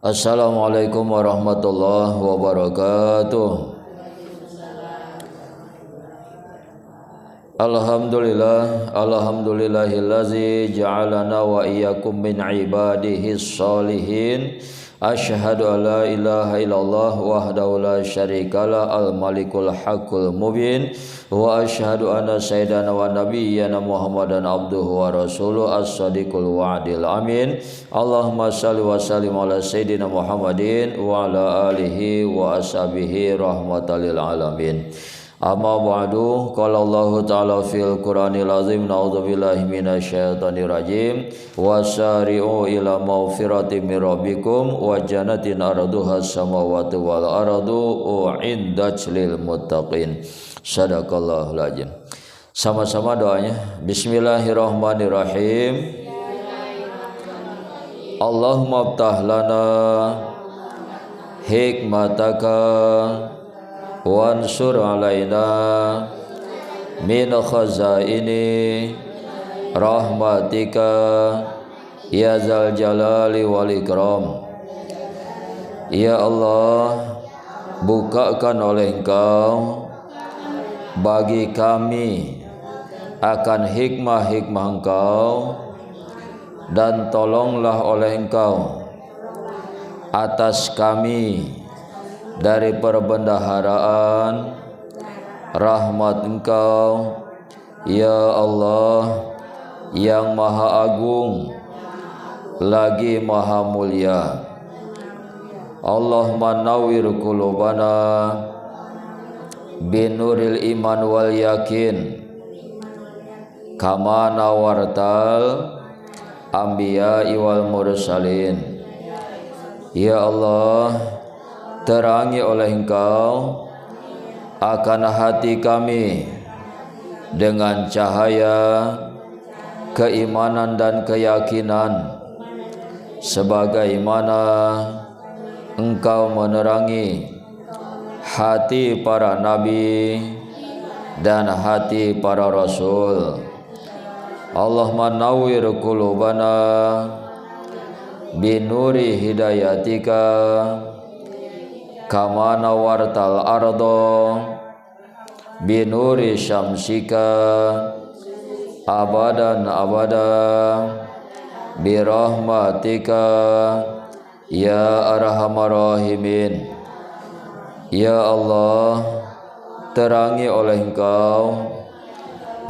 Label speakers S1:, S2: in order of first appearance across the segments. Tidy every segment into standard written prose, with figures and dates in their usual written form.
S1: Assalamualaikum warahmatullahi wabarakatuh. Alhamdulillahillazi ja'alana wa iyyakum min ibadihis sholihin. Asyhadu an la ilaha illallah wahdahu la syarikalah al-malikul haqqul mubin wa asyhadu anna sayyidana wa nabiyyana Muhammadan abduhu wa rasuluh as-sadiqul wa'dil amin. Allahumma shalli wa sallim ala sayyidina Muhammadin wa ala alihi wa ashabihi rahmatan lil alamin. Amma ba'du, qala Allah ta'ala fil Qur'anil azim, na'udzubillahi minasyaitonir rajim, wasari'u ila maghfiratin min rabbikum wa jannatin arduha samawati wal ardu u'iddat lil muttaqin. Shadaqallahul azim. Sama-sama doanya. Bismillahirrahmanirrahim. Allahumma aftah lana hikmataka wansur alaina min khazaini rahmatika ya zal jalali wal ikram. Ya Allah, bukakan oleh Engkau bagi kami akan hikmah-hikmah Engkau, dan tolonglah oleh Engkau atas kami dari perbendaharaan rahmat Engkau, ya Allah, yang maha agung lagi maha mulia. Allahumma nawwir qulubana binuril iman wal yakin kama nawartal anbiya wal mursalin. Ya Allah, terangi oleh Engkau akan hati kami dengan cahaya keimanan dan keyakinan, sebagaimana Engkau menerangi hati para nabi dan hati para rasul. Allahumma nawwir qulubana binuri hidayatika kama nawartal ardo binuri syamsika abadan abada birahmatika ya arhamar rahimin. Ya Allah, terangi oleh Engkau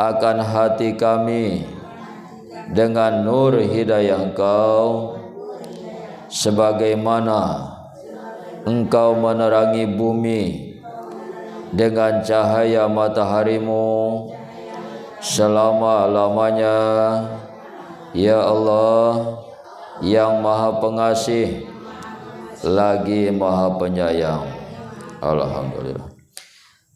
S1: akan hati kami dengan nur hidayah Engkau, sebagaimana Engkau menerangi bumi dengan cahaya mataharimu selama-lamanya. Ya Allah, yang maha pengasih lagi maha penyayang. Alhamdulillah.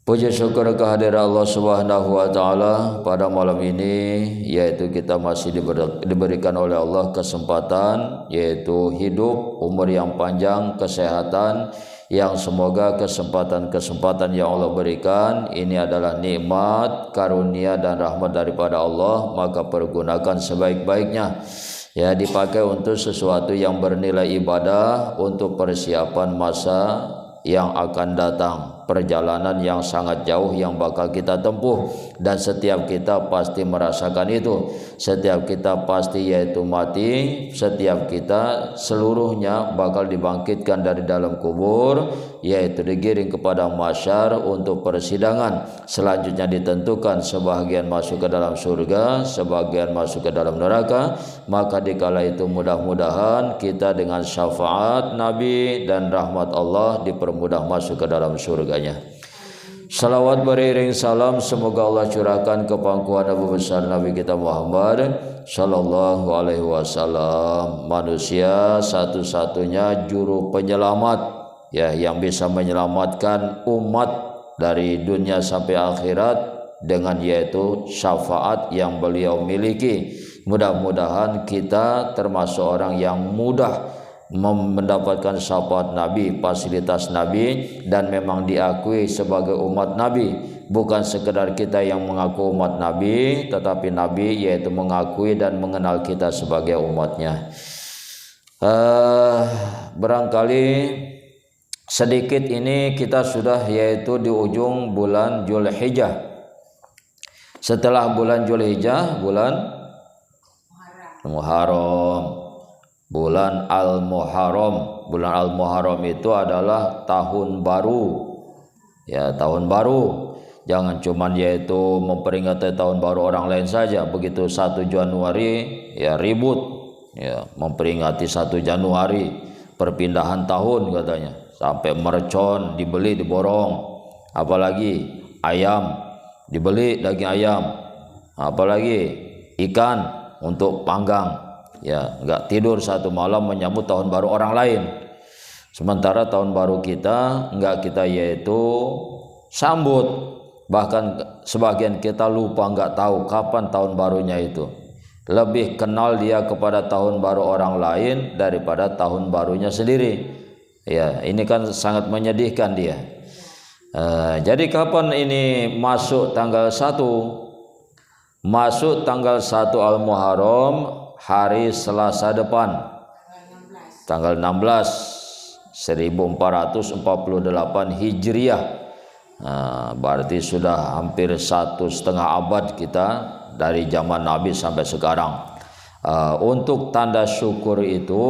S1: Puji syukur kehadiran Allah Subhanahu wa taala pada malam ini, yaitu kita masih diberikan oleh Allah kesempatan, yaitu hidup, umur yang panjang, kesehatan, yang semoga kesempatan-kesempatan yang Allah berikan ini adalah nikmat, karunia dan rahmat daripada Allah, maka pergunakan sebaik-baiknya. Ya, dipakai untuk sesuatu yang bernilai ibadah, untuk persiapan masa yang akan datang, perjalanan yang sangat jauh yang bakal kita tempuh, dan setiap kita pasti merasakan itu. Setiap kita pasti yaitu mati, setiap kita seluruhnya bakal dibangkitkan dari dalam kubur, yaitu digiring kepada mahsyar untuk persidangan. Selanjutnya ditentukan sebahagian masuk ke dalam surga, sebagian masuk ke dalam neraka. Maka dikala itu mudah-mudahan kita dengan syafaat Nabi dan rahmat Allah dipermudah masuk ke dalam surganya. Salawat beriring salam semoga Allah curahkan ke pangkuan Nabi besar Nabi kita Muhammad sallallahu alaihi wasallam, manusia satu-satunya juru penyelamat, ya, yang bisa menyelamatkan umat dari dunia sampai akhirat dengan yaitu syafaat yang beliau miliki. Mudah-mudahan kita termasuk orang yang mudah mendapatkan syafaat Nabi, fasilitas Nabi, dan memang diakui sebagai umat Nabi. Bukan sekedar kita yang mengaku umat Nabi, tetapi Nabi yaitu mengakui dan mengenal kita sebagai umatnya. barangkali sedikit ini kita sudah yaitu di ujung bulan Zulhijjah. Setelah bulan Zulhijjah, bulan Muharram. Bulan Al-Muharram. Bulan Al-Muharram itu adalah tahun baru. Ya, tahun baru. Jangan cuman yaitu memperingati tahun baru orang lain saja. Begitu 1 Januari ya ribut. Ya, memperingati 1 Januari perpindahan tahun katanya. Sampai mercon dibeli, diborong. Apalagi ayam dibeli, daging ayam. Apalagi ikan untuk panggang. Ya, enggak tidur satu malam menyambut tahun baru orang lain. Sementara tahun baru kita enggak kita yaitu sambut. Bahkan sebagian kita lupa, enggak tahu kapan tahun barunya itu. Lebih kenal dia kepada tahun baru orang lain daripada tahun barunya sendiri. Ya, ini kan sangat menyedihkan dia. Jadi kapan ini masuk tanggal 1? Masuk tanggal 1 Al-Muharram, hari Selasa depan. Tanggal 16 1448 Hijriah. Berarti sudah hampir 1,5 abad kita dari zaman Nabi sampai sekarang. Untuk tanda syukur itu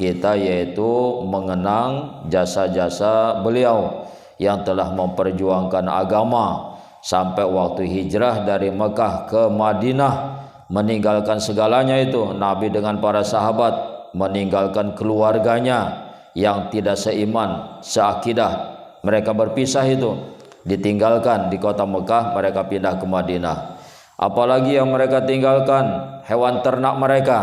S1: kita yaitu mengenang jasa-jasa beliau yang telah memperjuangkan agama sampai waktu hijrah dari Mekah ke Madinah, meninggalkan segalanya itu. Nabi dengan para sahabat meninggalkan keluarganya yang tidak seiman, seakidah. Mereka berpisah itu, ditinggalkan di kota Mekah, mereka pindah ke Madinah. Apalagi yang mereka tinggalkan hewan ternak mereka,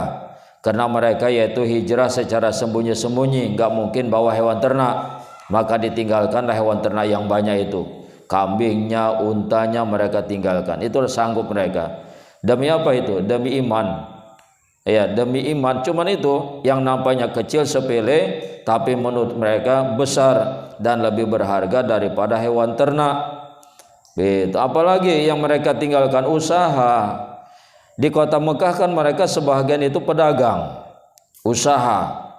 S1: karena mereka yaitu hijrah secara sembunyi-sembunyi, enggak mungkin bawa hewan ternak, maka ditinggalkanlah hewan ternak yang banyak itu. Kambingnya, untanya mereka tinggalkan. Itulah sanggup mereka. Demi apa itu? Demi iman. Ya, demi iman. Cuman itu yang nampaknya kecil, sepele, tapi menurut mereka besar dan lebih berharga daripada hewan ternak. Gitu. Apalagi yang mereka tinggalkan usaha. Di kota Mekah kan mereka sebagian itu pedagang, usaha.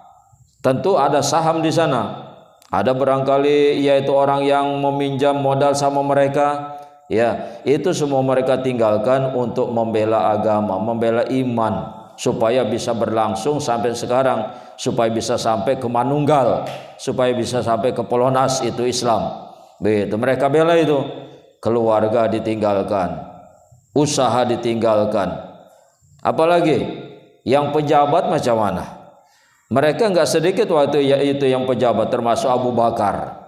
S1: Tentu ada saham di sana. Ada barangkali yaitu orang yang meminjam modal sama mereka. Ya, itu semua mereka tinggalkan untuk membela agama, membela iman, supaya bisa berlangsung sampai sekarang, supaya bisa sampai ke Manunggal, supaya bisa sampai ke Pelonas, itu Islam. Begitu mereka bela itu. Keluarga ditinggalkan, usaha ditinggalkan. Apalagi yang pejabat macam mana? Mereka enggak sedikit waktu itu yang pejabat, termasuk Abu Bakar.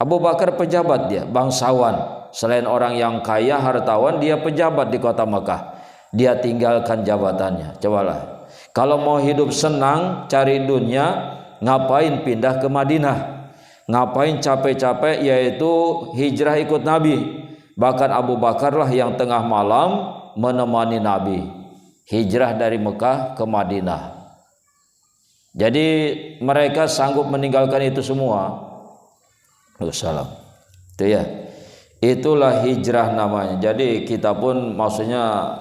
S1: Abu Bakar pejabat dia, bangsawan. Selain orang yang kaya, hartawan, dia pejabat di kota Mekah. Dia tinggalkan jabatannya. Cobalah. Kalau mau hidup senang, cari dunia, ngapain pindah ke Madinah? Ngapain capek-capek yaitu hijrah ikut Nabi? Bahkan Abu Bakar lah yang tengah malam menemani Nabi hijrah dari Mekah ke Madinah. Jadi mereka sanggup meninggalkan itu semua. Wassalam. Itu ya. Itulah hijrah namanya. Jadi kita pun maksudnya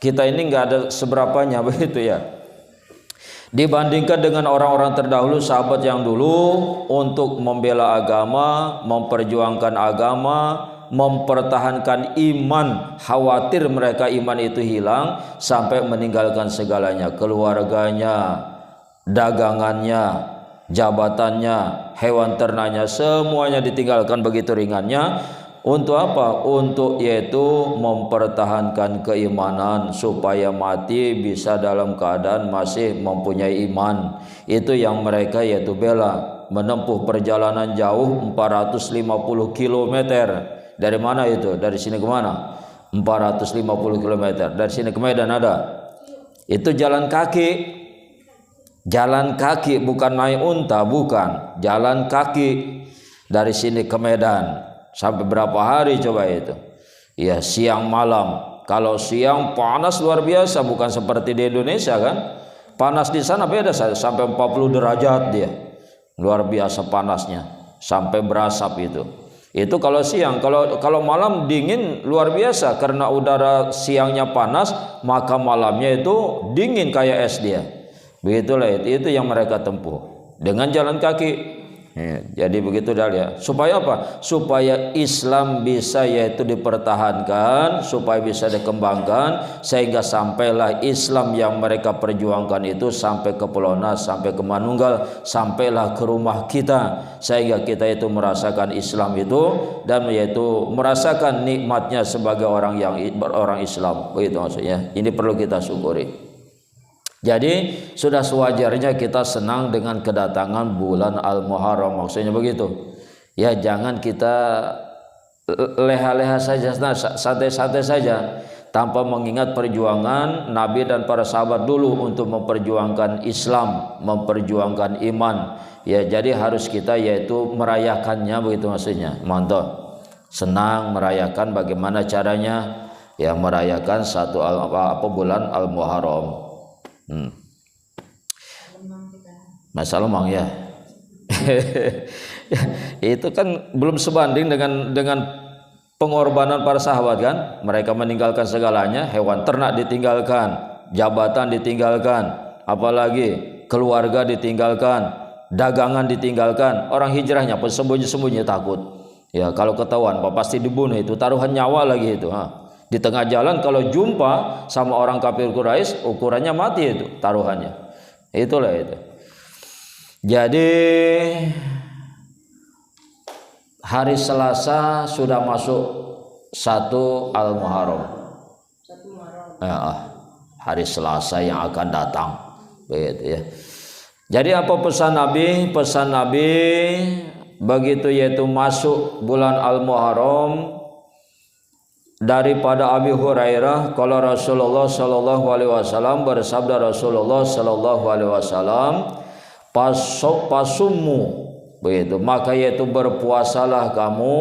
S1: kita ini enggak ada seberapanya begitu ya. Dibandingkan dengan orang-orang terdahulu, sahabat yang dulu untuk membela agama, memperjuangkan agama, mempertahankan iman, khawatir mereka iman itu hilang sampai meninggalkan segalanya, keluarganya, dagangannya, jabatannya, hewan ternaknya, semuanya ditinggalkan begitu ringannya. Untuk apa? Untuk yaitu mempertahankan keimanan supaya mati bisa dalam keadaan masih mempunyai iman. Itu yang mereka yaitu bela. Menempuh perjalanan jauh 450 km. Dari mana itu? Dari sini ke mana? 450 km. Dari sini ke Medan ada. Itu jalan kaki. Jalan kaki, bukan naik unta, bukan. Jalan kaki dari sini ke Medan. Sampai berapa hari coba itu? Ya, siang malam. Kalau siang panas luar biasa, bukan seperti di Indonesia kan? Panas di sana beda, sampai 40 derajat dia. Luar biasa panasnya, sampai berasap itu. Itu kalau siang. Kalau malam dingin luar biasa, karena udara siangnya panas, maka malamnya itu dingin kayak es dia. Begitulah itu yang mereka tempuh. dengan jalan kaki. Ya, jadi begitu dah ya. Supaya apa? Supaya Islam bisa yaitu dipertahankan, supaya bisa dikembangkan, sehingga sampailah Islam yang mereka perjuangkan itu sampai ke Pulau Nas, sampai ke Manunggal, sampailah ke rumah kita, sehingga kita itu merasakan Islam itu dan yaitu merasakan nikmatnya sebagai orang Islam. Begitu maksudnya. Ini perlu kita syukuri. Jadi sudah sewajarnya kita senang dengan kedatangan bulan Al-Muharram, maksudnya begitu. Ya, jangan kita leha-leha saja, santai-santai saja, tanpa mengingat perjuangan Nabi dan para sahabat dulu untuk memperjuangkan Islam, memperjuangkan iman. Ya, jadi harus kita yaitu merayakannya, begitu maksudnya. Mantap. Senang merayakan, bagaimana caranya? Ya, merayakan bulan Al-Muharram. Masalah mang ya. Itu kan belum sebanding dengan pengorbanan para sahabat kan. Mereka meninggalkan segalanya, hewan ternak ditinggalkan, jabatan ditinggalkan, apalagi keluarga ditinggalkan, dagangan ditinggalkan. Orang hijrahnya pun sembunyi-sembunyi takut. Ya, kalau ketahuan pasti dibunuh, itu taruhan nyawa lagi itu. Di tengah jalan kalau jumpa sama orang kafir Quraisy, ukurannya mati itu taruhannya. Itulah itu. Jadi hari Selasa sudah masuk 1 Al-Muharram. Ya, hari Selasa yang akan datang. Begitu ya. Jadi apa pesan Nabi? Pesan Nabi begitu yaitu masuk bulan Al-Muharram, daripada Abi Hurairah kalau Rasulullah sallallahu alaihi wasallam bersabda, Rasulullah sallallahu alaihi wasallam, pasummu, begitu, maka yaitu berpuasalah kamu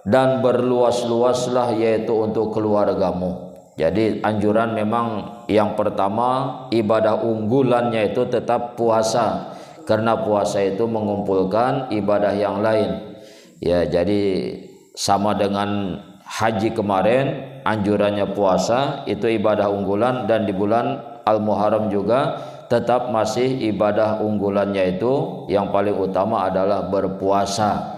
S1: dan berluas-luaslah yaitu untuk keluargamu. Jadi anjuran memang yang pertama, ibadah unggulannya itu tetap puasa, karena puasa itu mengumpulkan ibadah yang lain. Ya, jadi sama dengan haji kemarin, anjurannya puasa itu ibadah unggulan, dan di bulan Al-Muharram juga tetap masih ibadah unggulannya itu yang paling utama adalah berpuasa.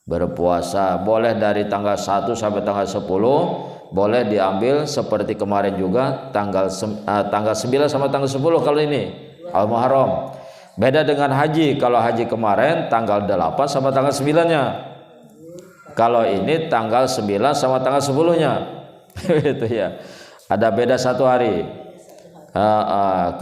S1: Berpuasa boleh dari tanggal 1 sampai tanggal 10, boleh diambil seperti kemarin juga tanggal 9 sampai tanggal 10 kalau ini Al-Muharram. Beda dengan haji, kalau haji kemarin tanggal 8 sampai tanggal 9-nya. Kalau ini tanggal 9 sama tanggal 10-nya. Itu ya. Ada beda 1 hari.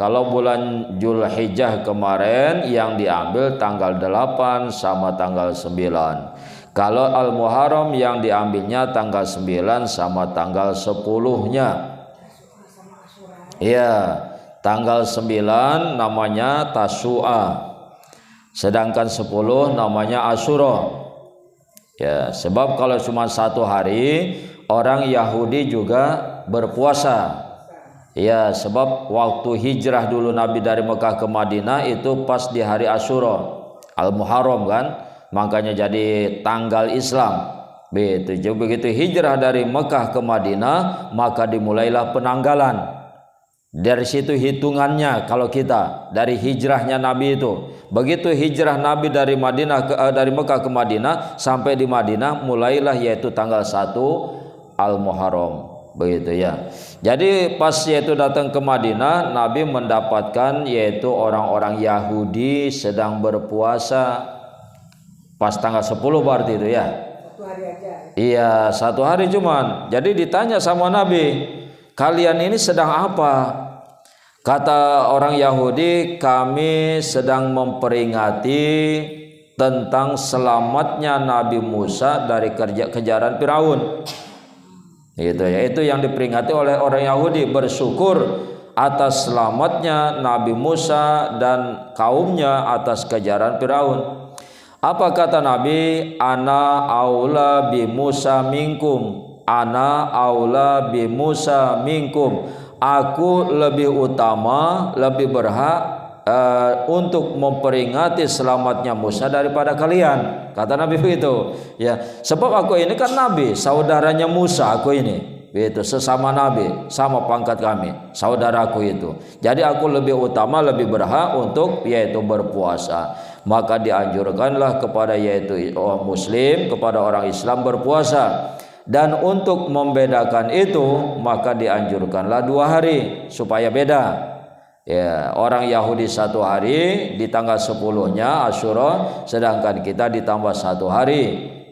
S1: Kalau bulan Zulhijjah kemarin yang diambil tanggal 8 sama tanggal 9. Kalau Al-Muharram yang diambilnya tanggal 9 sama tanggal 10-nya. Iya, tanggal 9 namanya Tasu'a. Sedangkan 10 namanya Asyura. Ya, sebab kalau cuma 1 hari, orang Yahudi juga berpuasa. Ya, sebab waktu hijrah dulu Nabi dari Mekah ke Madinah itu pas di hari Asyura, Al-Muharram kan, makanya jadi tanggal Islam. Begitu hijrah dari Mekah ke Madinah, maka dimulailah penanggalan. Dari situ hitungannya kalau kita dari hijrahnya Nabi itu. Begitu hijrah Nabi dari dari Mekah ke Madinah sampai di Madinah, mulailah yaitu tanggal 1 Al-Muharram. Begitu ya. Jadi pas yaitu datang ke Madinah, Nabi mendapatkan yaitu orang-orang Yahudi sedang berpuasa. Pas tanggal 10 berarti itu ya. 1 hari aja. Iya, 1 hari cuman. Jadi ditanya sama Nabi, kalian ini sedang apa? Kata orang Yahudi, kami sedang memperingati tentang selamatnya Nabi Musa dari kejaran Firaun. Gitu ya, itu yang diperingati oleh orang Yahudi, bersyukur atas selamatnya Nabi Musa dan kaumnya atas kejaran Firaun. Apa kata Nabi? Ana aula bi Musa minkum. Ana aula bi Musa minkum. Aku lebih utama, lebih berhak untuk memperingati selamatnya Musa daripada kalian. Kata Nabi begitu. Ya, sebab aku ini kan Nabi, saudaranya Musa aku ini. itu sesama nabi, sama pangkat kami, saudaraku itu. Jadi aku lebih utama, lebih berhak untuk yaitu berpuasa. Maka dianjurkanlah kepada yaitu orang muslim, kepada orang Islam berpuasa. Dan untuk membedakan itu maka dianjurkanlah 2 hari supaya beda. Ya, orang Yahudi 1 hari di tanggal 10-nya Asyura, sedangkan kita ditambah 1 hari,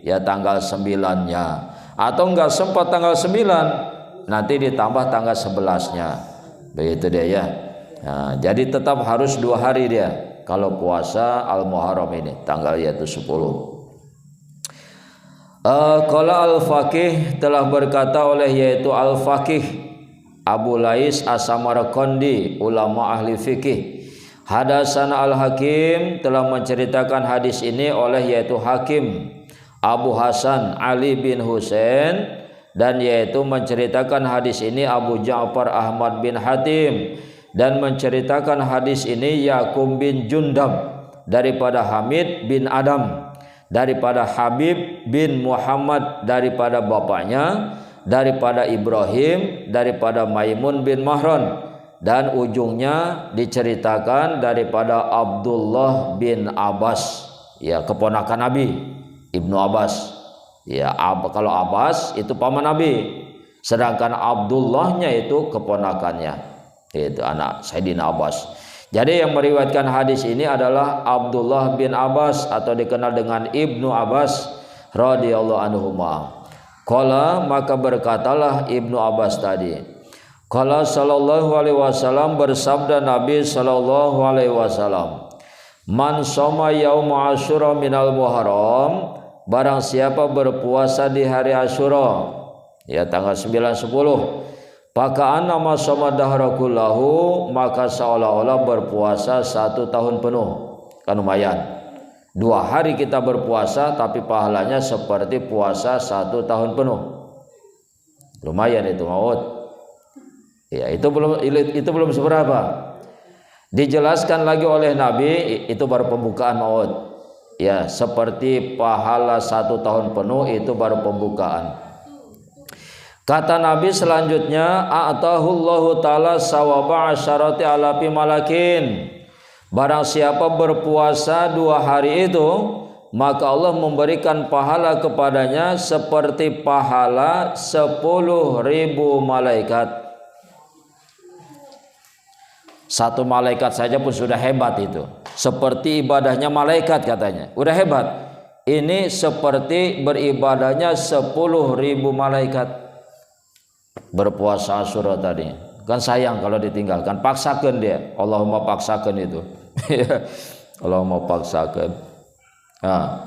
S1: ya tanggal 9-nya. Atau enggak sempat tanggal 9, nanti ditambah tanggal 11-nya. Begitu dia ya. Nah, jadi tetap harus 2 hari dia kalau puasa Al-Muharram ini, tanggal yaitu 10. Qala Al-Faqih, telah berkata oleh yaitu Al-Faqih Abu Lais As-Samarqandi, ulama ahli fikih. Hadatsana Al-Hakim, telah menceritakan hadis ini oleh yaitu Hakim Abu Hasan Ali bin Husain, dan yaitu menceritakan hadis ini Abu Ja'far Ahmad bin Hatim, dan menceritakan hadis ini Yaqub bin Jundab daripada Hamid bin Adam, daripada Habib bin Muhammad daripada bapaknya, daripada Ibrahim daripada Maimun bin Mahran, dan ujungnya diceritakan daripada Abdullah bin Abbas, ya keponakan Nabi, Ibnu Abbas. Ya, kalau Abbas itu paman Nabi, sedangkan Abdullahnya itu keponakannya, itu anak Sayyidina Abbas. Jadi yang meriwayatkan hadis ini adalah Abdullah bin Abbas atau dikenal dengan Ibnu Abbas radhiyallahu anhuma. Qala, maka berkatalah Ibnu Abbas tadi, qala sallallahu alaihi wasallam, bersabda Nabi sallallahu alaihi wasallam, man shoma yaum Asyura minal Muharram, barang siapa berpuasa di hari Asyura, ya tanggal 9 10, maka annama shoma dahra kullahu, maka seolah-olah berpuasa 1 tahun penuh. Kan lumayan. 2 hari kita berpuasa tapi pahalanya seperti puasa 1 tahun penuh. Lumayan itu maut. Ya, itu belum seberapa. Dijelaskan lagi oleh Nabi, itu baru pembukaan maut. Ya, seperti pahala 1 tahun penuh itu baru pembukaan. Kata Nabi selanjutnya, a'tahullahu ta'ala sawaba asyarati alafi malakin. Barang siapa berpuasa 2 hari itu, maka Allah memberikan pahala kepadanya seperti pahala 10.000 malaikat. 1 malaikat saja pun sudah hebat itu. Seperti ibadahnya malaikat katanya. Udah hebat. Ini seperti beribadahnya 10.000 malaikat. Berpuasa Asyura tadi. Kan sayang kalau ditinggalkan, paksakan dia. Allahumma paksakan itu. Allahumma paksakan. Nah,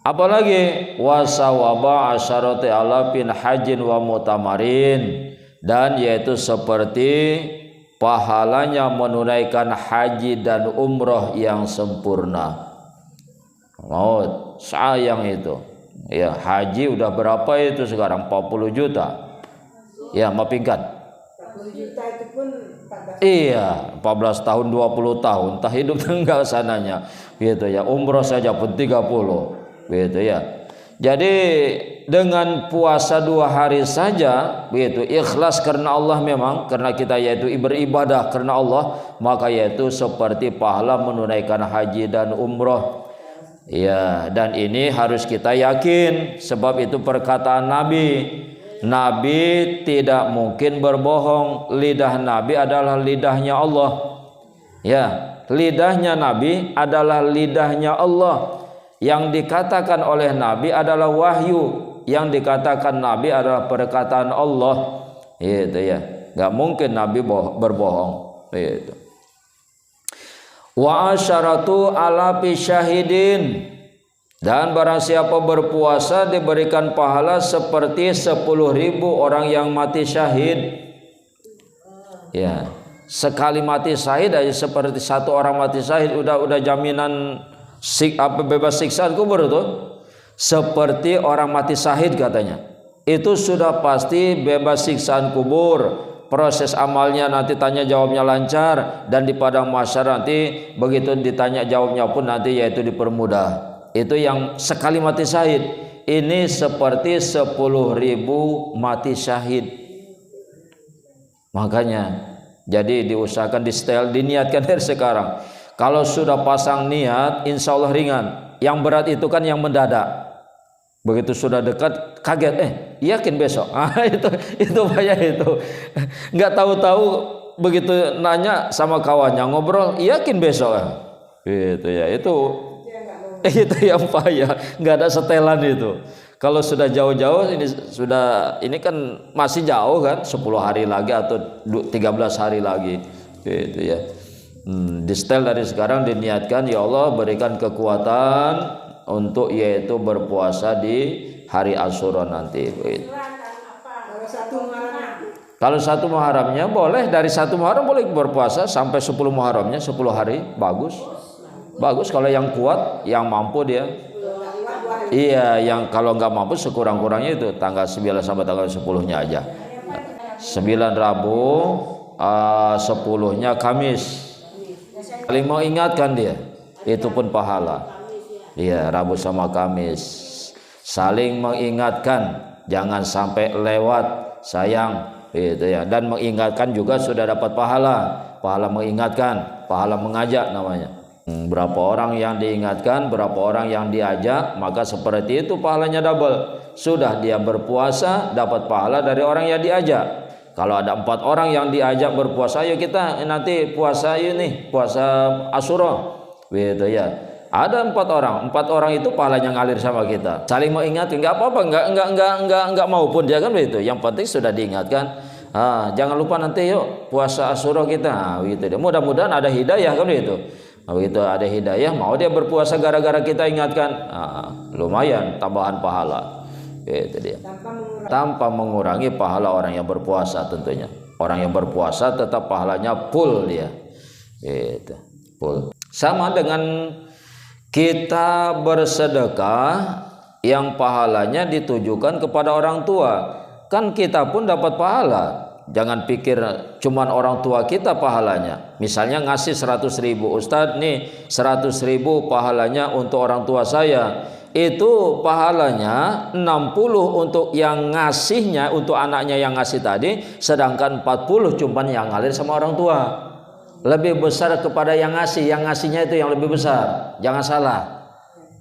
S1: apalagi wasawaba asyarati alafin hajin wa mutamarin, dan yaitu seperti pahalanya menunaikan haji dan umroh yang sempurna. Maut sayang itu. Ya, haji udah berapa itu sekarang? 40 juta. Ya, maafkan.
S2: 40 juta itu pun 14
S1: iya, 14 tahun 20 tahun tak hidup tinggal sananya gitu ya. Umroh saja pun 30 gitu ya. Jadi dengan puasa 2 hari saja gitu, ikhlas karena Allah, memang karena kita yaitu beribadah karena Allah, maka yaitu seperti pahala menunaikan haji dan umroh. Ya, dan ini harus kita yakin, sebab itu perkataan Nabi. Nabi tidak mungkin berbohong. Lidah Nabi adalah lidahnya Allah. Ya, lidahnya Nabi adalah lidahnya Allah. Yang dikatakan oleh Nabi adalah wahyu. Yang dikatakan Nabi adalah perkataan Allah. Itu ya. Gak mungkin Nabi berbohong. Itu. Wa asyaratu alafi syahidin, dan barang siapa berpuasa diberikan pahala seperti 10.000 orang yang mati syahid. Ya, sekali mati syahid aja seperti 1 orang mati syahid udah jaminan bebas siksaan kubur itu. Seperti orang mati syahid katanya. Itu sudah pasti bebas siksaan kubur. Proses amalnya nanti tanya jawabnya lancar, dan di padang mahsyar nanti begitu ditanya jawabnya pun nanti yaitu dipermudah. Itu yang sekali mati syahid. ini seperti 10.000 mati syahid. Makanya jadi diusahakan di setel, diniatkan dari sekarang. Kalau sudah pasang niat, insya Allah ringan. Yang berat itu kan yang mendadak. Begitu sudah dekat, kaget, yakin besok. Itu banyak itu. Nggak tahu-tahu begitu nanya sama kawannya, ngobrol, yakin besok. Itu ya, itu yang payah. Nggak ada setelan itu. Kalau sudah jauh-jauh ini kan masih jauh kan, 10 hari lagi atau 13 hari lagi. Gitu ya. Di-setel dari sekarang, diniatkan, ya Allah berikan kekuatan untuk yaitu berpuasa di hari Asyura nanti. Gitu. Kalau 1 Muharramnya boleh, dari 1 Muharram boleh berpuasa sampai 10 Muharramnya 10 hari, bagus. Bagus kalau yang kuat, yang mampu dia. Iya, yang kalau nggak mampu sekurang-kurangnya itu tanggal 9 sampai tanggal 10-nya aja. 9 Rabu, 10-nya Kamis. Saling mengingatkan dia, itu pun pahala. Iya, Rabu sama Kamis. Saling mengingatkan, jangan sampai lewat, sayang. Itu ya. Dan mengingatkan juga sudah dapat pahala. Pahala mengingatkan, pahala mengajak namanya. Berapa orang yang diingatkan, berapa orang yang diajak, maka seperti itu pahalanya double. Sudah dia berpuasa, dapat pahala dari orang yang diajak. Kalau ada 4 orang yang diajak berpuasa, ayo kita nanti puasa ini, puasa Asyura, gitu ya. Ada 4 orang itu pahalanya ngalir sama kita. Saling mengingatkan, nggak apa-apa, nggak mau pun dia kan begitu. Yang penting sudah diingatkan. Jangan lupa nanti yuk puasa Asyura kita, gitu. Mudah-mudahan ada hidayah kan begitu. Begitu ada hidayah, mau dia berpuasa gara-gara kita ingatkan, lumayan tambahan pahala. Itu dia. Tanpa mengurangi pahala orang yang berpuasa tentunya. Orang yang berpuasa tetap pahalanya full dia. Itu full. Sama dengan kita bersedekah yang pahalanya ditujukan kepada orang tua, kan kita pun dapat pahala. Jangan pikir cuman orang tua kita pahalanya. Misalnya ngasih 100.000, Ustadz nih 100.000 pahalanya untuk orang tua saya. Itu pahalanya 60 untuk yang ngasihnya, untuk anaknya yang ngasih tadi, sedangkan 40 cuman yang ngalir sama orang tua. Lebih besar kepada yang ngasih, yang ngasihnya itu yang lebih besar. Jangan salah.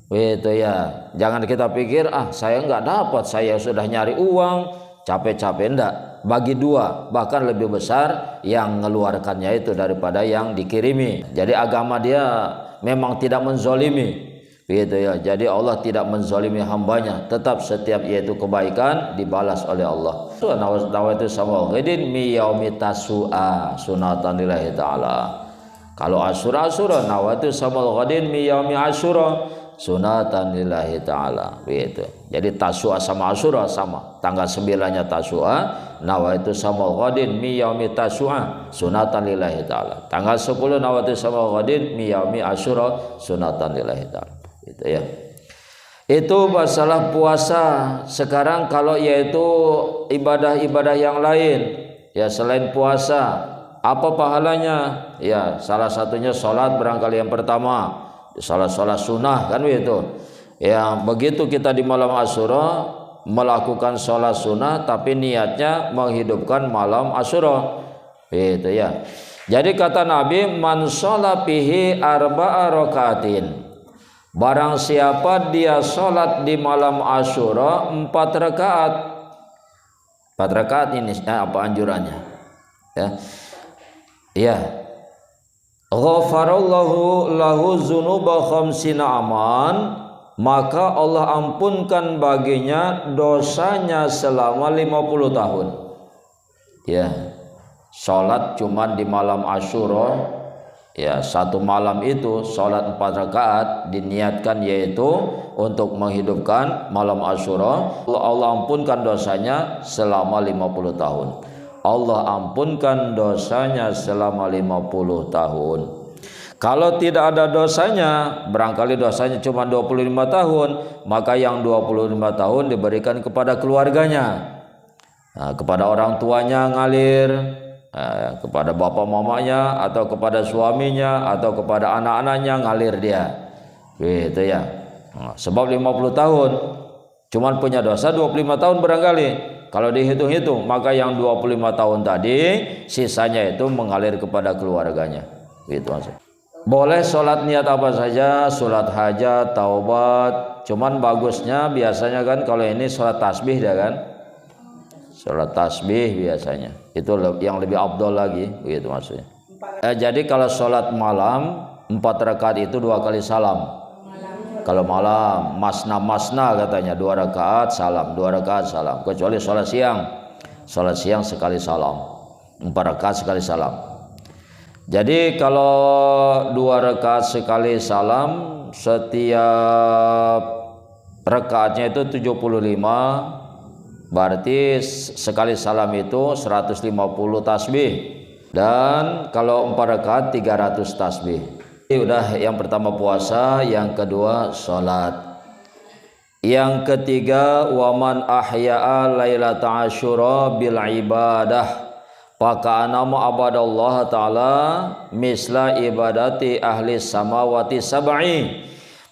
S1: Itu ya. Jangan kita pikir saya nggak dapat, saya sudah nyari uang, capek-capek, enggak. Bagi 2, bahkan lebih besar yang mengeluarkannya itu daripada yang dikirimi. Jadi agama dia memang tidak menzolimi, gitu ya. Jadi Allah tidak menzolimi hambanya, tetap setiap yaitu kebaikan dibalas oleh Allah. Nawaitu sama ghidin mi yaumi tasu'a sunatan lillahi ta'ala. Kalau Asyura nawaitu sama ghidin mi yaumi Asyura sunatan lillahi ta'ala, gitu. Jadi Tasu'a sama Asyura sama. Tanggal 9-nya Tasu'a, nawaitu sama ghadin mi yaumi Tasu'a sunatan lillahi ta'ala. Tanggal 10 nawaitu sama ghadin mi yaumi Asyura sunatan lillahi ta'ala. Itu ya. Itu masalah puasa. Sekarang kalau yaitu ibadah-ibadah yang lain, ya selain puasa, apa pahalanya? Ya, salah satunya sholat barangkali yang pertama. Sholat sunnah kan begitu. Ya, begitu kita di malam Asyura melakukan sholat sunnah, tapi niatnya menghidupkan malam Asyura. Itu ya. Jadi kata Nabi, man sholat fihi arba'a rakaatin. Barang siapa dia sholat di malam Asyura 4 rakaat. 4 rakaat ini apa anjurannya? Ya. Iya. Ghafarallahu lahu dzunuba khamsina aman, maka Allah ampunkan baginya dosanya selama 50 tahun. Ya. Salat cuma di malam Asyura, ya, 1 malam itu salat 4 rakaat diniatkan yaitu untuk menghidupkan malam Asyura. Allah ampunkan dosanya selama 50 tahun. Allah ampunkan dosanya selama 50 tahun. Kalau tidak ada dosanya, barangkali dosanya cuma 25 tahun, maka yang 25 tahun diberikan kepada keluarganya. Kepada orang tuanya ngalir, kepada bapak mamanya, atau kepada suaminya, atau kepada anak-anaknya ngalir dia. Gitu ya. Sebab 50 tahun Cuman punya dosa 25 tahun barangkali. Kalau dihitung-hitung, maka yang 25 tahun tadi sisanya itu mengalir kepada keluarganya. Gitu maksudnya. Boleh sholat niat apa saja, sholat hajat, taubat. Cuman bagusnya biasanya kan kalau ini sholat tasbih dah kan. Sholat tasbih biasanya. Itu yang lebih afdol lagi, begitu maksudnya. Jadi kalau sholat malam 4 rakaat itu 2 kali salam. Kalau malam masna katanya 2 rakaat salam, 2 rakaat salam. Kecuali sholat siang sekali salam, 4 rakaat sekali salam. Jadi kalau 2 rakaat sekali salam, setiap rakaatnya itu 75, berarti sekali salam itu 150 tasbih. Dan kalau 4 rakaat 300 tasbih. Ini udah yang pertama puasa, yang kedua sholat. Yang ketiga, waman ahya'a lailata asyura bil ibadah faka'ana abadallah ta'ala misla ibadati ahli samawati sab'i.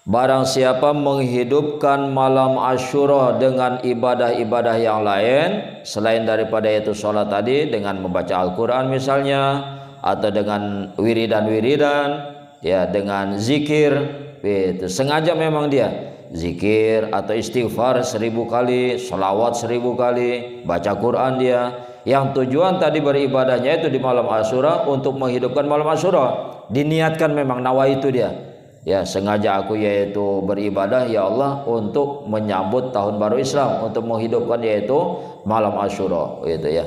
S1: Barang siapa menghidupkan malam Asyura dengan ibadah-ibadah yang lain selain daripada itu sholat tadi, dengan membaca Al-Quran misalnya, atau dengan wiridan, ya dengan zikir, itu sengaja memang dia zikir atau istighfar 1000 kali, sholawat 1000 kali, baca Quran dia, yang tujuan tadi beribadahnya itu di malam Asyura untuk menghidupkan malam Asyura, diniatkan memang nawa itu dia. Ya, sengaja aku yaitu beribadah ya Allah untuk menyambut tahun baru Islam, untuk menghidupkan yaitu malam Asyura, gitu ya.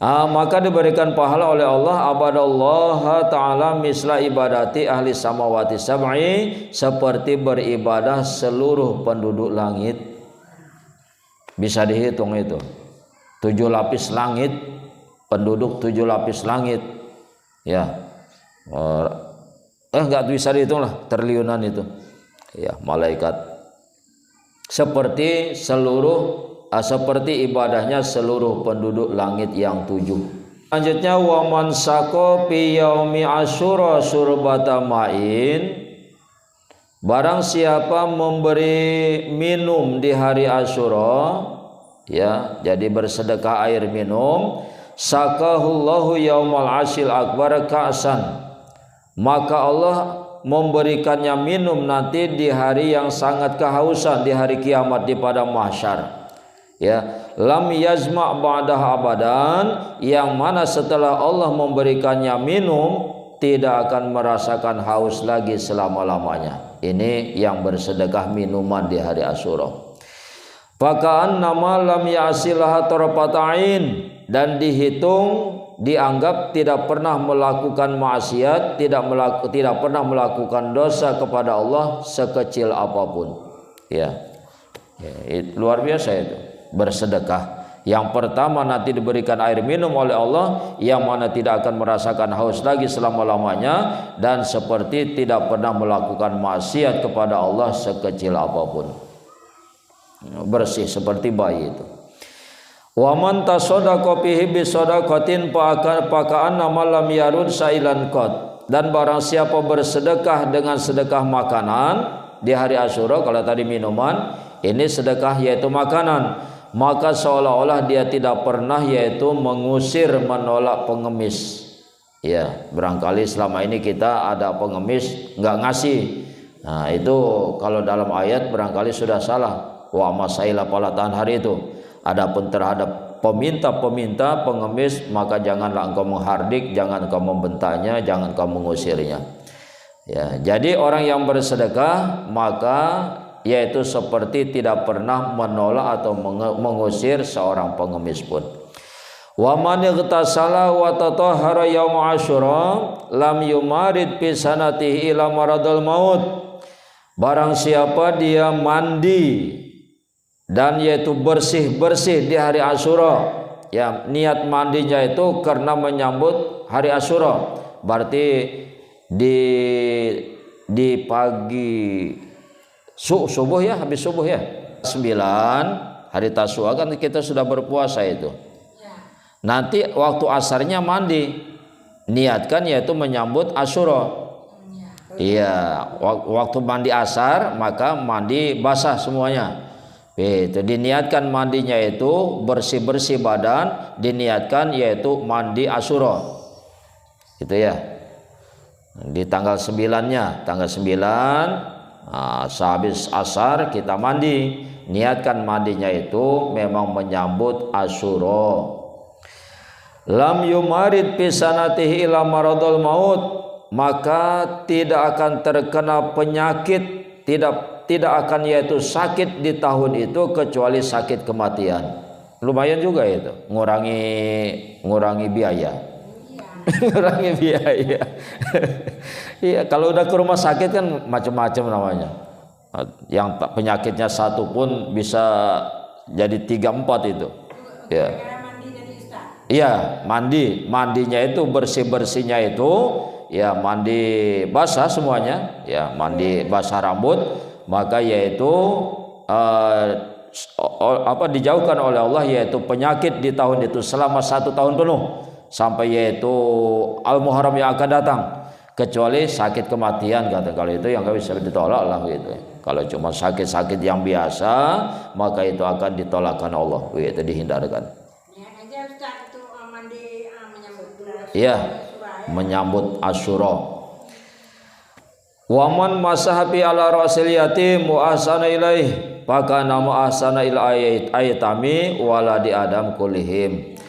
S1: Maka diberikan pahala oleh Allah abadallah ta'ala misla ibadati ahli samawati sab'i, seperti beribadah seluruh penduduk langit. Bisa dihitung itu 7 lapis langit, penduduk 7 lapis langit ya. Enggak bisa dihitung lah, triliunan itu ya malaikat, seperti seperti ibadahnya seluruh penduduk langit yang 7. Selanjutnya waman saqo fi yaumi asyura surbata ma'in, barang siapa memberi minum di hari Asyura, ya jadi bersedekah air minum, sakahullahu yaumal asyil akbar ka'san, maka Allah memberikannya minum nanti di hari yang sangat kehausan, di hari kiamat, di padang mahsyar. Ya, lam yazma' ba'daha abadan, yang mana setelah Allah memberikannya minum tidak akan merasakan haus lagi selama-lamanya. Ini yang bersedekah minuman di hari Asyura. Fakaan nama lam ya'silaha tarfata'in, dan dihitung dianggap tidak pernah melakukan maksiat, tidak pernah melakukan dosa kepada Allah sekecil apapun. Ya, luar biasa itu bersedekah. Yang pertama nanti diberikan air minum oleh Allah yang mana tidak akan merasakan haus lagi selama-lamanya, dan seperti tidak pernah melakukan maksiat kepada Allah sekecil apapun. Bersih seperti bayi itu. Wa man tasaddaqa bihi bi shadaqatin paka'an nama lam yarud sailan qad, dan barang siapa bersedekah dengan sedekah makanan di hari Asyura, kalau tadi minuman, ini sedekah yaitu makanan, maka seolah-olah dia tidak pernah yaitu mengusir, menolak pengemis. Ya, barangkali selama ini kita ada pengemis nggak ngasih. Nah, itu kalau dalam ayat barangkali sudah salah. Wa masaila pada tahan hari itu. Adapun terhadap peminta-peminta pengemis, maka janganlah engkau menghardik, jangan engkau membentaknya, jangan engkau mengusirnya. Ya, jadi orang yang bersedekah maka yaitu seperti tidak pernah menolak atau mengusir seorang pengemis pun. Wa man ightasala wa tatahhara yaum Asyura lam yumarid fi sanatihi ila maradul maut. Barang siapa dia mandi dan yaitu bersih-bersih di hari Asyura, ya niat mandinya itu karena menyambut hari Asyura, berarti di pagi subuh ya, habis subuh ya 9 hari Tasyua kan kita sudah berpuasa itu. Nanti waktu asarnya mandi, niatkan yaitu menyambut Asyura. Iya, waktu mandi asar maka mandi basah semuanya. Itu diniatkan mandinya itu bersih-bersih badan, diniatkan yaitu mandi Asyura. Gitu ya. Di tanggal 9-nya, tanggal 9 sehabis asar kita mandi. Niatkan mandinya itu memang menyambut Asyura. Lam yumarid pisanatihi ila maradul maut, maka tidak akan terkena penyakit, tidak akan yaitu sakit di tahun itu kecuali sakit kematian. Lumayan juga itu, ngurangi biaya. Ngurangi biaya. Iya, kalau udah ke rumah sakit kan macam-macam namanya. Yang penyakitnya satu pun bisa jadi 3-4 itu. Ya. Iya, mandinya itu bersihnya itu ya mandi basah semuanya, ya mandi basah rambut, maka yaitu dijauhkan oleh Allah yaitu penyakit di tahun itu selama 1 tahun penuh sampai yaitu Al-Muharram yang akan datang, kecuali sakit kematian kata, kalau itu yang nggak bisa ditolak lah gitu. Kalau cuma sakit-sakit yang biasa maka itu akan ditolakkan Allah, itu dihindarkan. Iya, menyambut Asyura. Waman masahabi ala rasil yatim wa ahsana ilaih, maka nama ahsana ila ayatami waladi adam kulihim.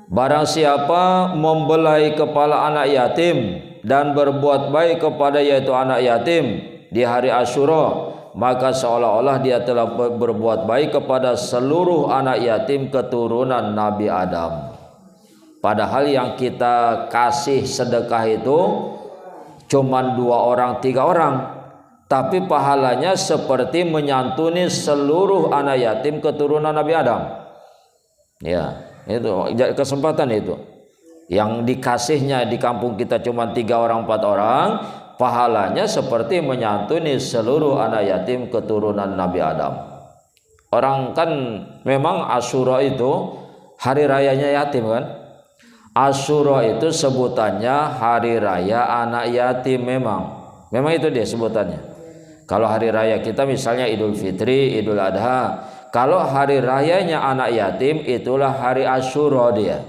S1: Barang siapa membelai kepala anak yatim dan berbuat baik kepada yaitu anak yatim di hari Asyura, maka seolah-olah dia telah berbuat baik kepada seluruh anak yatim keturunan Nabi Adam. Padahal yang kita kasih sedekah itu cuman 2 orang 3 orang, tapi pahalanya seperti menyantuni seluruh anak yatim keturunan Nabi Adam. Ya, itu kesempatan itu. Yang dikasihnya di kampung kita cuma 3 orang 4 orang, pahalanya seperti menyantuni seluruh anak yatim keturunan Nabi Adam. Orang kan memang Asyura itu hari rayanya yatim kan. Asyura itu sebutannya hari raya anak yatim, memang itu dia sebutannya. Kalau hari raya kita misalnya Idul Fitri, Idul Adha, kalau hari rayanya anak yatim itulah hari Asyura dia.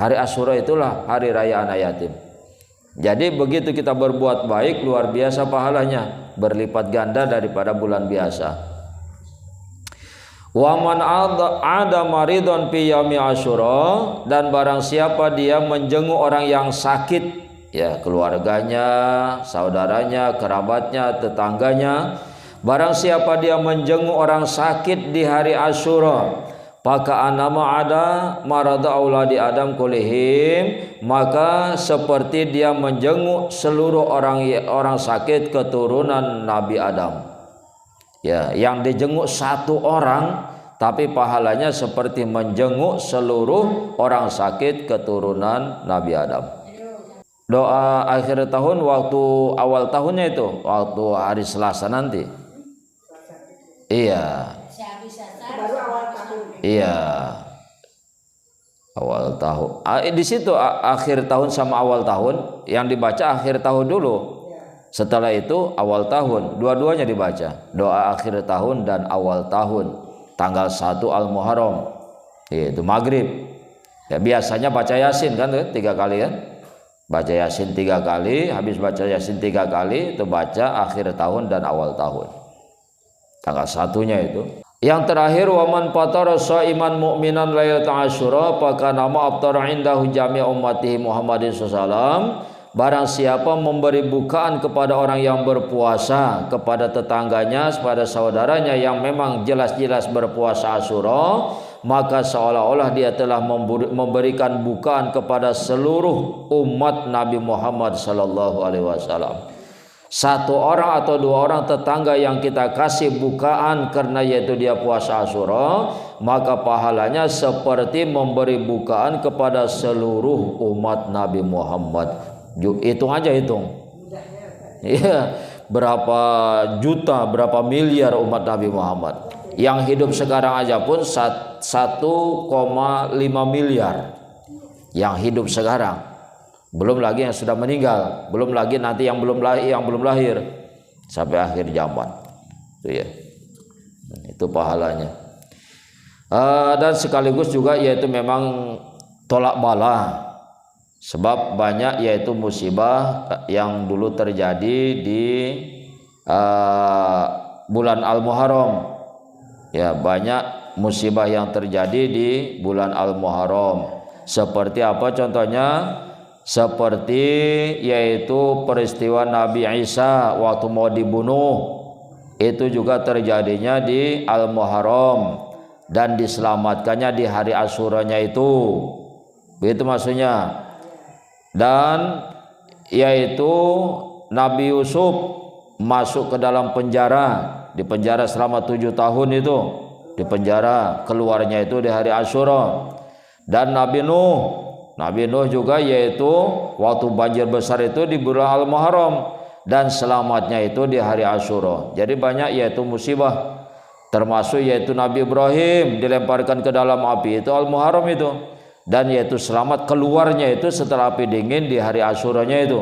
S1: Hari Asyura itulah hari raya anak yatim. Jadi begitu kita berbuat baik luar biasa pahalanya, berlipat ganda daripada bulan biasa. Wa man ada maridon fi yaumi Asyura, dan barang siapa dia menjenguk orang yang sakit, ya keluarganya, saudaranya, kerabatnya, tetangganya, barang siapa dia menjenguk orang sakit di hari Asyura, maka anama ada marada auladi adam kulihim, maka seperti dia menjenguk seluruh orang sakit keturunan Nabi Adam. Ya, yang dijenguk 1 orang tapi pahalanya seperti menjenguk seluruh orang sakit keturunan Nabi Adam. Doa akhir tahun waktu awal tahunnya itu, waktu hari Selasa nanti. Iya.
S2: Baru awal tahun.
S1: Iya. Awal tahun. Di situ akhir tahun sama awal tahun, yang dibaca akhir tahun dulu. Setelah itu awal tahun, dua-duanya dibaca. Doa akhir tahun dan awal tahun, tanggal 1 Al-Muharram, itu maghrib. Ya, biasanya baca Yasin kan 3 kali kan? Baca Yasin 3 kali, habis baca Yasin 3 kali itu baca akhir tahun dan awal tahun. Tanggal 1-nya itu. Yang terakhir, waman fatara shaiman mu'minan lailatul Asyura maka nama aftara indahu jami' ummatihi Muhammadin sallallahu. Barang siapa memberi bukaan kepada orang yang berpuasa, kepada tetangganya, kepada saudaranya yang memang jelas-jelas berpuasa Asyura, maka seolah-olah dia telah memberikan bukaan kepada seluruh umat Nabi Muhammad sallallahu alaihi wasallam. 1 orang atau 2 orang tetangga yang kita kasih bukaan karena yaitu dia puasa Asyura, maka pahalanya seperti memberi bukaan kepada seluruh umat Nabi Muhammad. Hitung aja, hitung. Iya, berapa juta, berapa miliar umat Nabi Muhammad. Yang hidup sekarang aja pun 1,5 miliar yang hidup sekarang. Belum lagi yang sudah meninggal, belum lagi nanti yang belum lahir sampai akhir zaman. Itu ya. Itu pahalanya. Dan sekaligus juga yaitu memang tolak bala, sebab banyak yaitu musibah yang dulu terjadi di bulan Al-Muharram. Ya, banyak musibah yang terjadi di bulan Al-Muharram. Seperti apa contohnya? Seperti yaitu peristiwa Nabi Isa waktu mau dibunuh, itu juga terjadinya di Al-Muharram dan diselamatkannya di hari Asyuranya itu. Begitu maksudnya. Dan yaitu Nabi Yusuf masuk ke dalam penjara, di penjara selama 7 tahun itu, di penjara, keluarnya itu di hari Asyura. Dan Nabi Nuh juga yaitu waktu banjir besar itu di bulan Al-Muharram dan selamatnya itu di hari Asyura. Jadi banyak yaitu musibah, termasuk yaitu Nabi Ibrahim dilemparkan ke dalam api itu Al-Muharram itu, dan yaitu selamat keluarnya itu setelah api dingin di hari Asyuranya itu.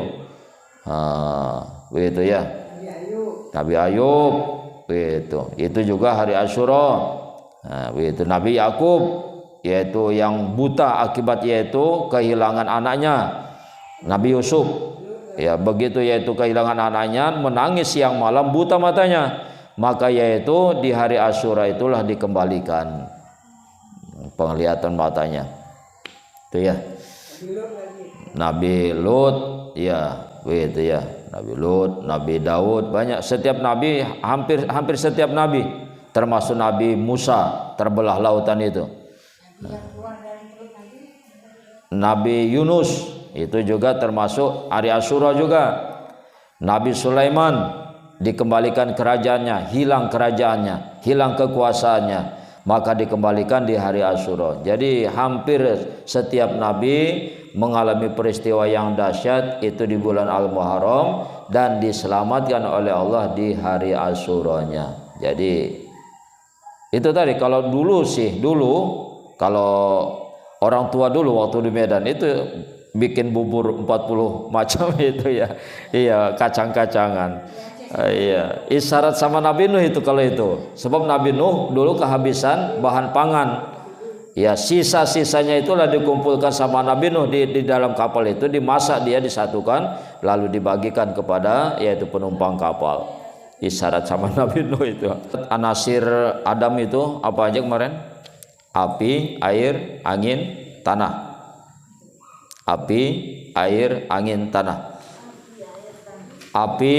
S1: Begitu ya. Nabi Ayub itu juga hari Asyura. Begitu Nabi Yakub yaitu yang buta akibat yaitu kehilangan anaknya. Nabi Yusuf ya begitu yaitu kehilangan anaknya, menangis siang malam, buta matanya, maka yaitu di hari Asyura itulah dikembalikan penglihatan matanya. Itu ya. Nabi Lut ya begitu ya. Nabi Lut, Nabi Daud, banyak, setiap nabi, hampir setiap nabi, termasuk Nabi Musa terbelah lautan itu. Nabi Yunus itu juga termasuk hari Asyura juga. Nabi Sulaiman dikembalikan kerajaannya, hilang kerajaannya, hilang kekuasaannya, maka dikembalikan di hari Asyura. Jadi hampir setiap nabi mengalami peristiwa yang dahsyat itu di bulan Al-Muharram dan diselamatkan oleh Allah di hari Asyuranya. Jadi itu tadi, kalau dulu kalau orang tua dulu waktu di Medan itu bikin bubur 40 macam itu ya. Iya, kacang-kacangan. Iya, isyarat sama Nabi Nuh itu kalau itu. Sebab Nabi Nuh dulu kehabisan bahan pangan. Ya, sisa-sisanya itulah dikumpulkan sama Nabi Nuh di dalam kapal itu, dimasak, dia disatukan lalu dibagikan kepada yaitu penumpang kapal. Isyarat sama Nabi Nuh itu. Anasir Adam itu apa aja kemarin? Api, air, angin, tanah. Api, air, angin, tanah. Api,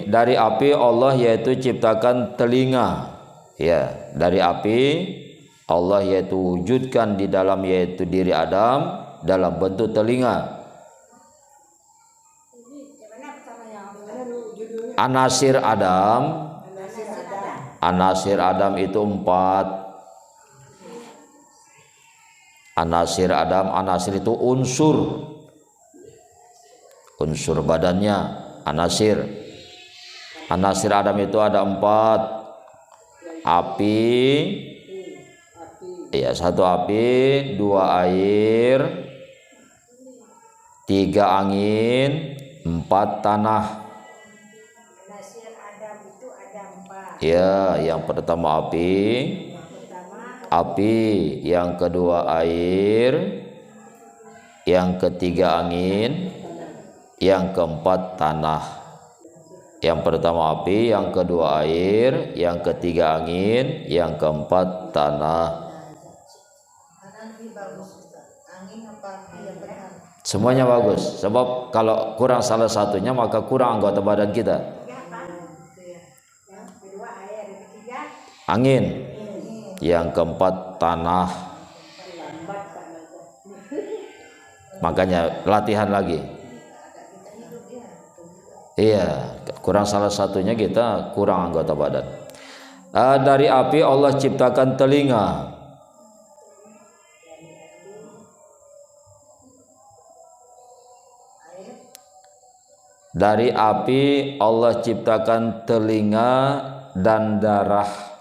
S1: dari api Allah yaitu ciptakan telinga. Ya, dari api Allah yaitu wujudkan di dalam yaitu diri Adam dalam bentuk telinga. Anasir Adam, anasir Adam itu 4. Anasir Adam, anasir itu unsur badannya, anasir. Anasir Adam itu ada 4. Api, ya, 1 api, 2 air, 3 angin, 4 tanah. Ya, yang pertama api, yang kedua air, yang ketiga angin, yang keempat tanah. Yang pertama api, yang kedua air, yang ketiga angin, yang keempat tanah. Semuanya bagus, sebab kalau kurang salah satunya maka kurang anggota badan kita. Angin, yang keempat tanah. Makanya latihan lagi. Iya, kurang salah satunya kita kurang anggota badan. Dari api Allah ciptakan telinga. Dari api Allah ciptakan telinga dan darah.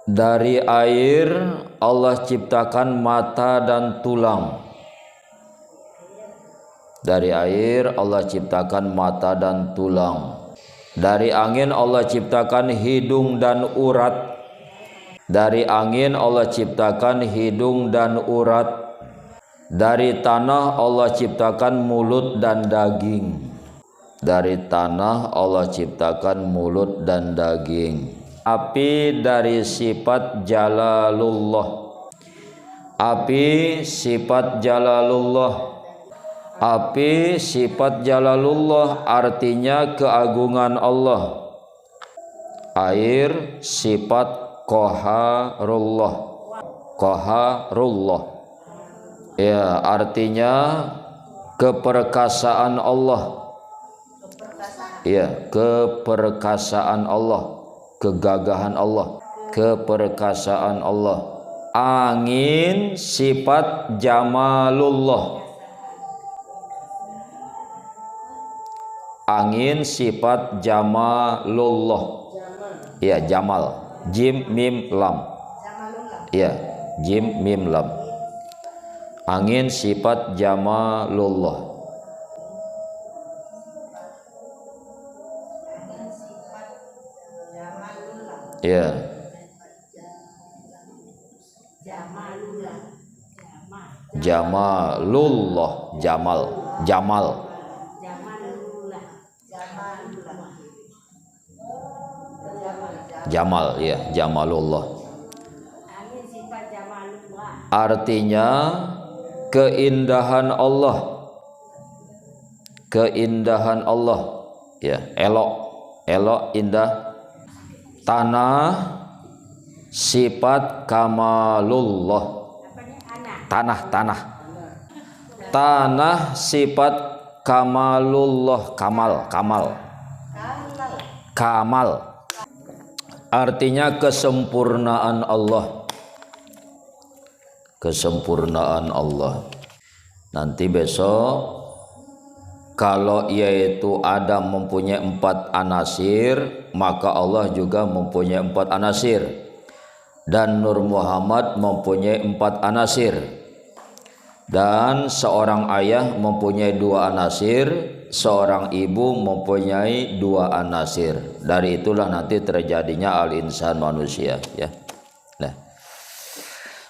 S1: Dari air Allah ciptakan mata dan tulang. Dari air Allah ciptakan mata dan tulang. Dari angin Allah ciptakan hidung dan urat. Dari angin Allah ciptakan hidung dan urat. Dari tanah Allah ciptakan mulut dan daging. Dari tanah Allah ciptakan mulut dan daging. Api dari sifat jalalullah. Api sifat jalalullah. Api sifat jalalullah artinya keagungan Allah. Air sifat qaharullah. Qaharullah. Ya, artinya keperkasaan Allah. Ya, keperkasaan Allah, kegagahan Allah, keperkasaan Allah. Angin sifat jamalullah. Angin sifat jamalullah. Ya, jamal. Jim mim lam. Ya, jim mim lam. Angin sifat jamalullah. Ya. Jamalullah. Jamal. Jamal, ya, jamalullah. Artinya keindahan Allah. Keindahan Allah. Ya, elok, indah. Tanah sifat kamalullah. Tanah sifat kamalullah. Kamal artinya kesempurnaan Allah. Kesempurnaan Allah. Nanti besok kalau yaitu Adam mempunyai 4 anasir, maka Allah juga mempunyai 4 anasir. Dan Nur Muhammad mempunyai 4 anasir. Dan seorang ayah mempunyai 2 anasir, seorang ibu mempunyai 2 anasir. Dari itulah nanti terjadinya al-insan manusia, ya. Nah.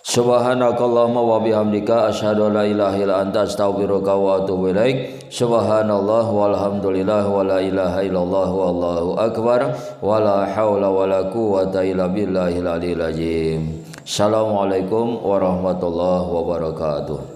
S1: Subhanakallahumma wa bihamdika asyhadu an la ilaha illa anta astaghfiruka wa atubu ilaik. Subhanallah walhamdulillah wa la ilaha illallah wallahu akbar wa la haula wa la quwwata illa billahil aliyil azim. Assalamualaikum warahmatullahi wabarakatuh.